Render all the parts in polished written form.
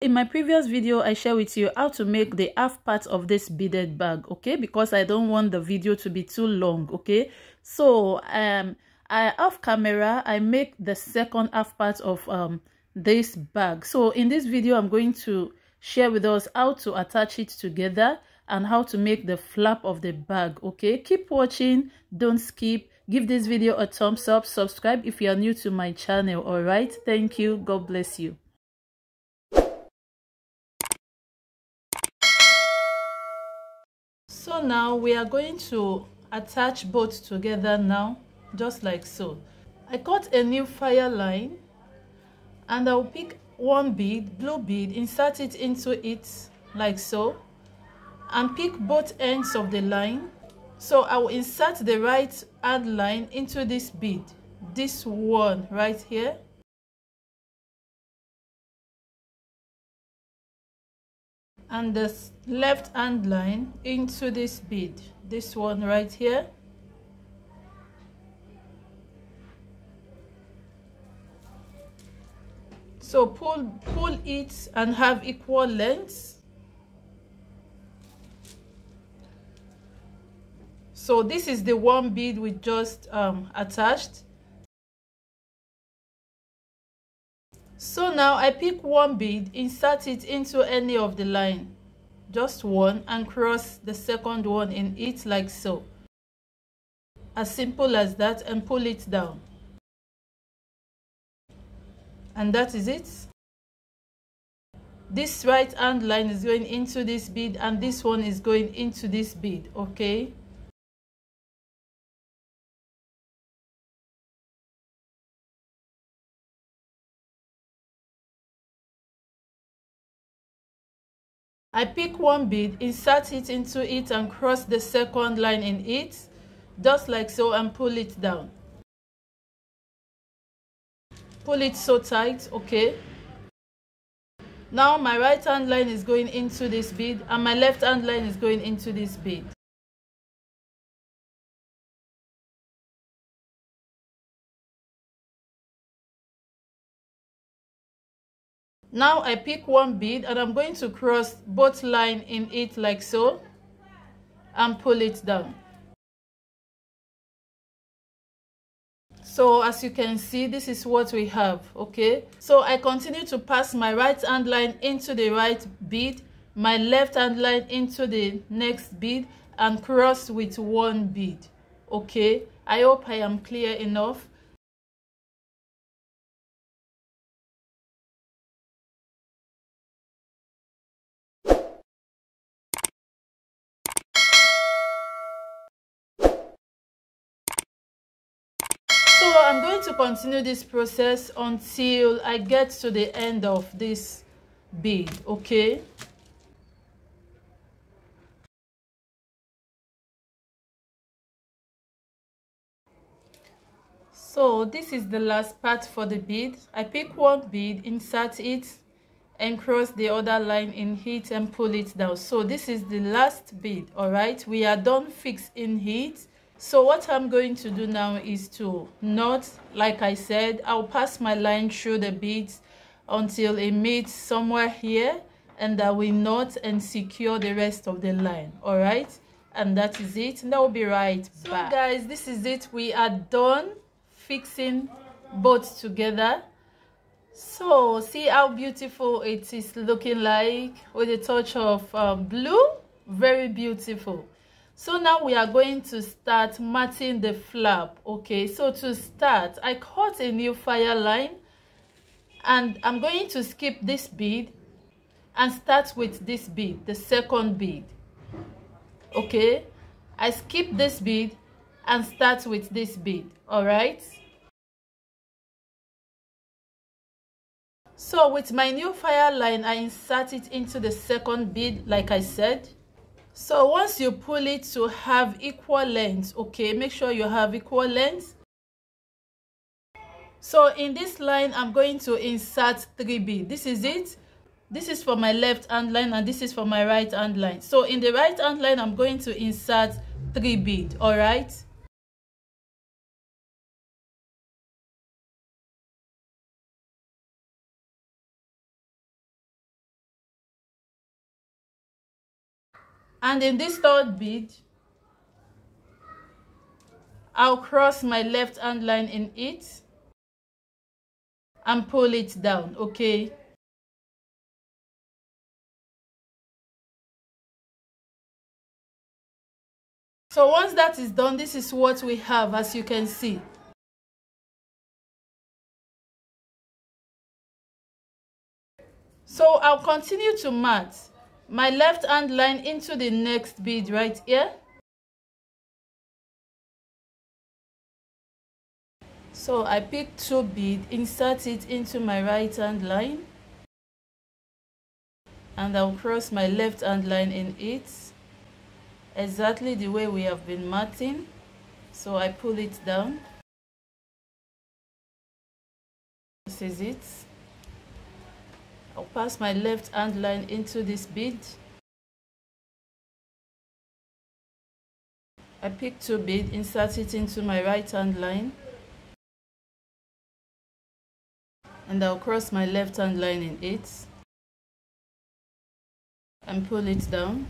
In my previous video, I share with you how to make the half part of this beaded bag, okay? Because I don't want the video to be too long, okay? So off camera, I make the second half part of this bag. So in this video, I'm going to share with us how to attach it together and how to make the flap of the bag, okay? Keep watching, don't skip. Give this video a thumbs up, subscribe if you are new to my channel, all right? Thank you, God bless you. So now we are going to attach both together now, just like so. I cut a new fire line and I'll pick one bead, blue bead, insert it into it like so, and pick both ends of the line. So I will insert the right hand line into this bead, this one right here. And the left hand line into this bead, this one right here. So pull it and have equal lengths. So this is the one bead we just attached. So now I pick one bead, insert it into any of the line, just one, and cross the second one in it like so. As simple as that, and pull it down. And that is it. This right hand line is going into this bead and this one is going into this bead, okay? I pick one bead, insert it into it and cross the second line in it, just like so, and pull it down. Pull it so tight, okay? Now my right hand line is going into this bead and my left hand line is going into this bead. Now I pick one bead and I'm going to cross both lines in it like so and pull it down. So as you can see, this is what we have, okay? So I continue to pass my right hand line into the right bead, my left hand line into the next bead, and cross with one bead, okay? I hope I am clear enough. So I'm going to continue this process until I get to the end of this bead, okay? So this is the last part for the bead. I pick one bead, insert it, and cross the other line in it and pull it down. So this is the last bead, all right? We are done fixing it. So what I'm going to do now is to knot. Like I said, I'll pass my line through the beads until it meets somewhere here, and I will knot and secure the rest of the line, all right? And that is it, and I'll be right back. So guys, this is it. We are done fixing both together. So see how beautiful it is looking like with a touch of blue. Very beautiful. So now we are going to start matting the flap, okay? So to start, I cut a new fire line and I'm going to skip this bead and start with this bead, the second bead, okay? I skip this bead and start with this bead, all right? So with my new fire line, I insert it into the second bead, like I said. So once you pull it to have equal length, okay, make sure you have equal length. So in this line, I'm going to insert 3 beads. This is it. This is for my left hand line and this is for my right hand line. So in the right hand line, I'm going to insert 3 beads, all right? And in this third bead, I'll cross my left hand line in it and pull it down, okay? So once that is done, this is what we have, as you can see. So I'll continue to mat my left hand line into the next bead right here. So I pick 2 beads, insert it into my right hand line, and I'll cross my left hand line in it, exactly the way we have been matting. So I pull it down. This is it. I'll pass my left hand line into this bead. I pick 2 beads, insert it into my right hand line, and I'll cross my left hand line in it and pull it down.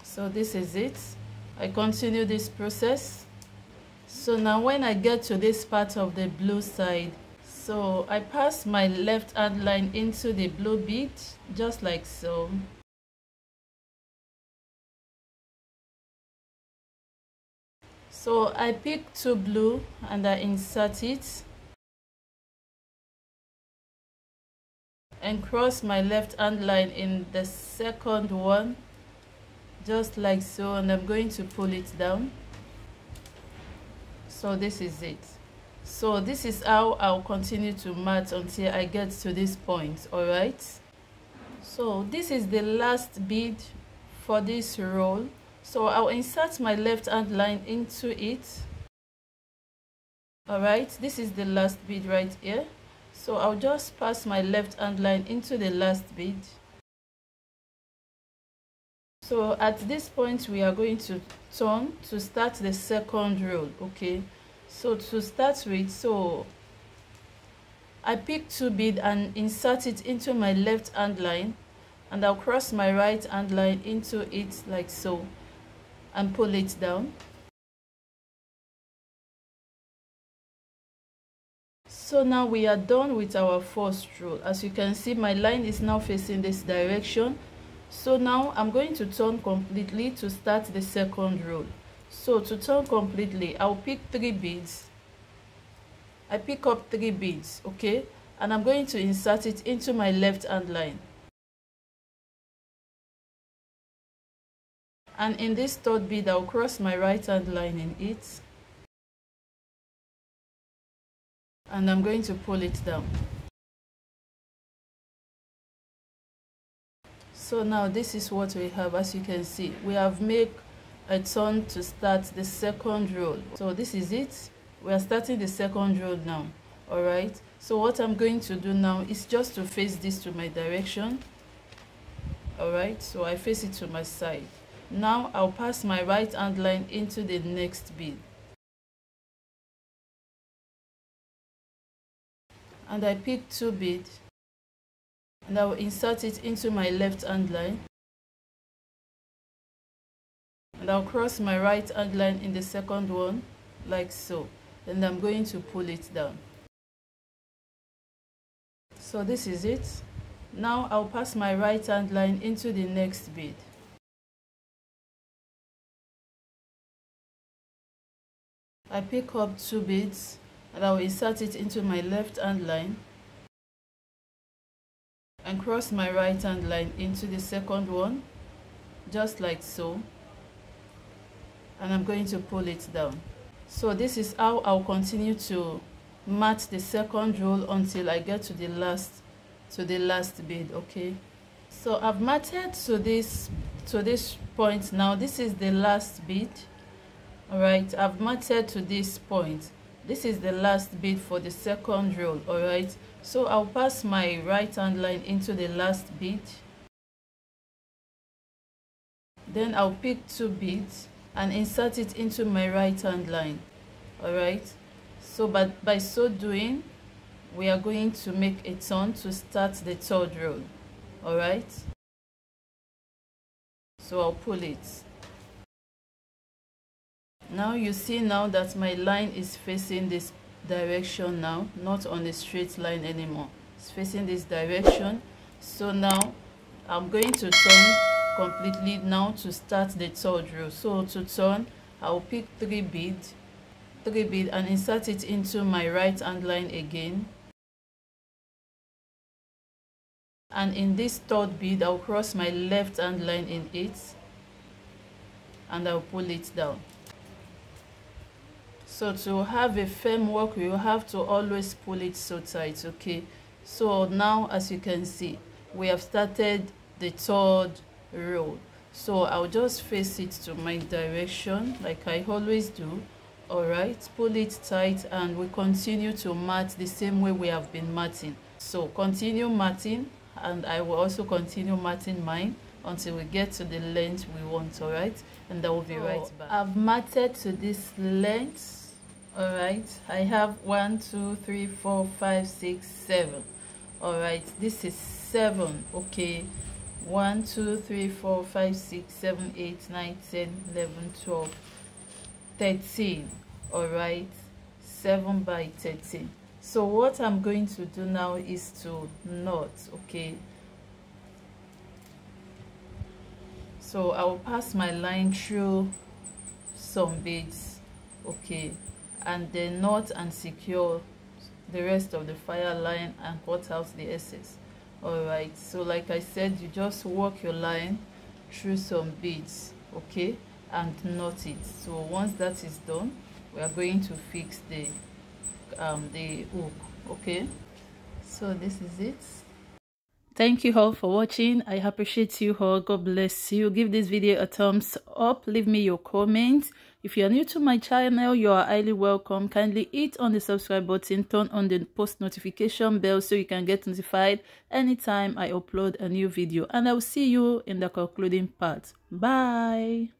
So this is it. I continue this process. So now when I get to this part of the blue side, so I pass my left hand line into the blue bead, just like so. So I pick 2 blue and I insert it and cross my left hand line in the second one, just like so, and I'm going to pull it down. So this is it. So this is how I'll continue to mat until I get to this point. All right, so this is the last bead for this roll. So I'll insert my left hand line into it. All right, this is the last bead right here. So I'll just pass my left hand line into the last bead. So at this point we are going to turn to start the second roll, okay? So to start with, so I pick 2 beads and insert it into my left hand line, and I'll cross my right hand line into it like so and pull it down. So now we are done with our first roll. As you can see, my line is now facing this direction. So now I'm going to turn completely to start the second roll. So to turn completely, I'll pick 3 beads. I pick up 3 beads, okay? And I'm going to insert it into my left hand line. And in this third bead, I'll cross my right hand line in it. And I'm going to pull it down. So now this is what we have. As you can see, we have made a turn to start the second roll. So this is it. We are starting the second roll now. All right, so what I'm going to do now is just to face this to my direction. All right, so I face it to my side. Now I'll pass my right hand line into the next bead, and I pick 2 beads, and I will insert it into my left hand line, and I'll cross my right hand line in the second one like so, and I'm going to pull it down. So this is it. Now I'll pass my right hand line into the next bead, I pick up 2 beads and I will insert it into my left hand line and cross my right hand line into the second one, just like so, and I'm going to pull it down. So this is how I'll continue to mat the second roll until I get to the last bead, okay? So I've matted to this point. Now this is the last bead. All right, I've matted to this point. This is the last bead for the second roll. All right, so I'll pass my right hand line into the last bead, then I'll pick 2 beads and insert it into my right hand line. All right, so by so doing, we are going to make a turn to start the third roll. All right. So I'll pull it. Now you see now that my line is facing this direction now, not on the straight line anymore. It's facing this direction. So now I'm going to turn completely now to start the third row. So to turn, I'll pick 3 beads and insert it into my right hand line again. And in this third bead, I'll cross my left hand line in it and I'll pull it down. So to have a firm work, you have to always pull it so tight, okay? So now, as you can see, we have started the third row. So I'll just face it to my direction like I always do. All right, pull it tight and we continue to mat the same way we have been matting. So continue matting and I will also continue matting mine until we get to the length we want. All right, and I will be right back. I've matted to this length. All right, I have 1 2 3 4 5 6 7. All right, this is 7. Okay, 1 2 3 4 5 6 7 8 9 10 11 12 13. All right, 7 by 13. So what I'm going to do now is to knot. Okay, so I'll pass my line through some beads, okay, and then knot and secure the rest of the fire line and cut out the excess. All right, so like I said, you just work your line through some beads, okay, and knot it. So once that is done, we are going to fix the hook, okay? So this is it. Thank you all for watching. I appreciate you all. God bless you. Give this video a thumbs up. Leave me your comments. If you are new to my channel, you are highly welcome. Kindly hit on the subscribe button, turn on the post notification bell so you can get notified anytime I upload a new video. And I will see you in the concluding part. Bye.